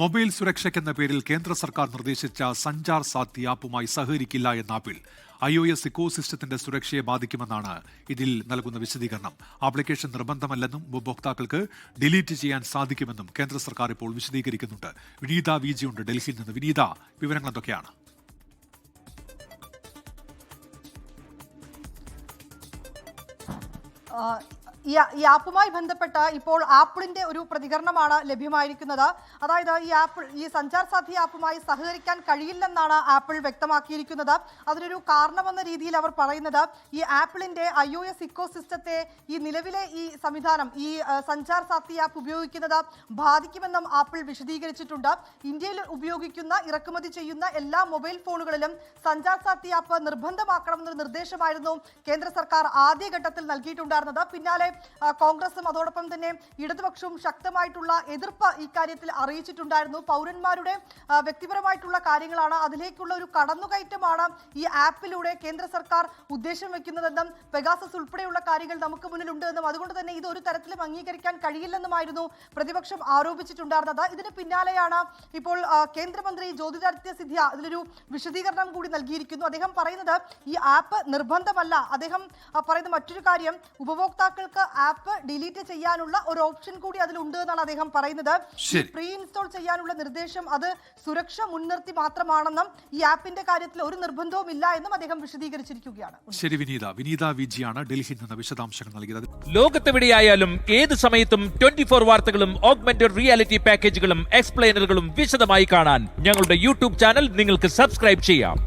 Mobile സുരക്ഷയ്ക്കെന്ന പേരിൽ കേന്ദ്ര സർക്കാർ നിർദ്ദേശിച്ച സഞ്ചാർ സാത്തി ആപ്പുമായി സഹകരിക്കില്ല എന്ന ആപ്പിൽ iOS ഇക്കോസിസ്റ്റത്തിന്റെ സുരക്ഷയെ ബാധിക്കുമെന്നാണ് ഇതിൽ നൽകുന്ന വിശദീകരണം. ആപ്ലിക്കേഷൻ നിർബന്ധമല്ലെന്നും ഉപഭോക്താക്കൾക്ക് ഡിലീറ്റ് ചെയ്യാൻ സാധിക്കുമെന്നും കേന്ദ്ര സർക്കാർ ഇപ്പോൾ വിശദീകരിക്കുന്നുണ്ട്. വിനീത VG ഉണ്ട് ഡൽഹിയിൽ നിന്ന്. വിനീത, വിവരങ്ങൾ എന്തൊക്കെയാണ്? ഈ ആപ്പുമായി ബന്ധപ്പെട്ട ഇപ്പോൾ ആപ്പിളിന്റെ ഒരു പ്രതികരണമാണ് ലഭ്യമായിരിക്കുന്നത്. അതായത് ഈ സഞ്ചാർ സാഥി ആപ്പുമായി സഹകരിക്കാൻ കഴിയില്ലെന്നാണ് ആപ്പിൾ വ്യക്തമാക്കിയിരിക്കുന്നത്. അതിനൊരു കാരണമെന്ന രീതിയിൽ അവർ പറയുന്നത് ഈ ആപ്പിളിന്റെ iOS ഇക്കോസിസ്റ്റത്തെ ഈ നിലവിലെ ഈ സംവിധാനം ഈ സഞ്ചാർ സാഥി ആപ്പ് ഉപയോഗിക്കുന്നത് ബാധിക്കുമെന്നും ആപ്പിൾ വിശദീകരിച്ചിട്ടുണ്ട്. ഇന്ത്യയിൽ ഉപയോഗിക്കുന്ന ഇറക്കുമതി ചെയ്യുന്ന എല്ലാ മൊബൈൽ ഫോണുകളിലും സഞ്ചാർ സാഥി ആപ്പ് നിർബന്ധമാക്കണമെന്നൊരു നിർദ്ദേശമായിരുന്നു കേന്ദ്ര സർക്കാർ ആദ്യഘട്ടത്തിൽ നൽകിയിട്ടുണ്ടായിരുന്നത്. പിന്നാലെ കോൺഗ്രസും അതോടൊപ്പം തന്നെ ഇടതുപക്ഷവും ശക്തമായിട്ടുള്ള എതിർപ്പ് ഇക്കാര്യത്തിൽ അറിയിച്ചിട്ടുണ്ടായിരുന്നു. പൗരന്മാരുടെ വ്യക്തിപരമായിട്ടുള്ള കാര്യങ്ങളാണ്, അതിലേക്കുള്ള ഒരു കടന്നുകയറ്റമാണ് ഈ ആപ്പിലൂടെ കേന്ദ്ര സർക്കാർ ഉദ്ദേശം വെക്കുന്നതെന്നും പെഗാസസ് ഉൾപ്പെടെയുള്ള കാര്യങ്ങൾ നമുക്ക് മുന്നിലുണ്ട് എന്നും അതുകൊണ്ട് തന്നെ ഇത് ഒരു തരത്തിലും അംഗീകരിക്കാൻ കഴിയില്ലെന്നുമായിരുന്നു പ്രതിപക്ഷം ആരോപിച്ചിട്ടുണ്ടായിരുന്നത്. ഇതിന് പിന്നാലെയാണ് ഇപ്പോൾ കേന്ദ്രമന്ത്രി ജ്യോതിരാദിത്യ സിന്ധ്യ ഇതിലൊരു വിശദീകരണം കൂടി നൽകിയിരിക്കുന്നു. അദ്ദേഹം പറയുന്നത് ഈ ആപ്പ് നിർബന്ധമല്ല. അദ്ദേഹം പറയുന്ന മറ്റൊരു കാര്യം, ഉപഭോക്താക്കൾക്ക് ആപ്പ് ഡിലീറ്റ് ചെയ്യാനുള്ള ഒരു ഓപ്ഷൻ കൂടി അതിലുണ്ട് എന്നാണ് അദ്ദേഹം പറയുന്നത്. പ്രീ ഇൻസ്റ്റാൾ ചെയ്യാനുള്ള നിർദ്ദേശം അത് സുരക്ഷ മുൻനിർത്തി മാത്രമാണെന്നും ഈ ആപ്പിന്റെ കാര്യത്തിൽ ഒരു നിർബന്ധവും ഇല്ല എന്നും അദ്ദേഹം വിശദീകരിച്ചിരിക്കുകയാണ്. ശരി വിനീത VG ആണ് ഡൽഹിയിൽ നിന്ന് വിശദാംശങ്ങൾ നൽകിയത്. ലോകത്തെവിടെയായാലും ഏത് സമയത്തും 24 വാർത്തകളും ഓഗ്മെന്റഡ് റിയാലിറ്റി പാക്കേജുകളും എക്സ്പ്ലെയിനറുകളും വിശദമായി കാണാൻ ഞങ്ങളുടെ യൂട്യൂബ് ചാനൽ നിങ്ങൾക്ക് സബ്സ്ക്രൈബ് ചെയ്യാം.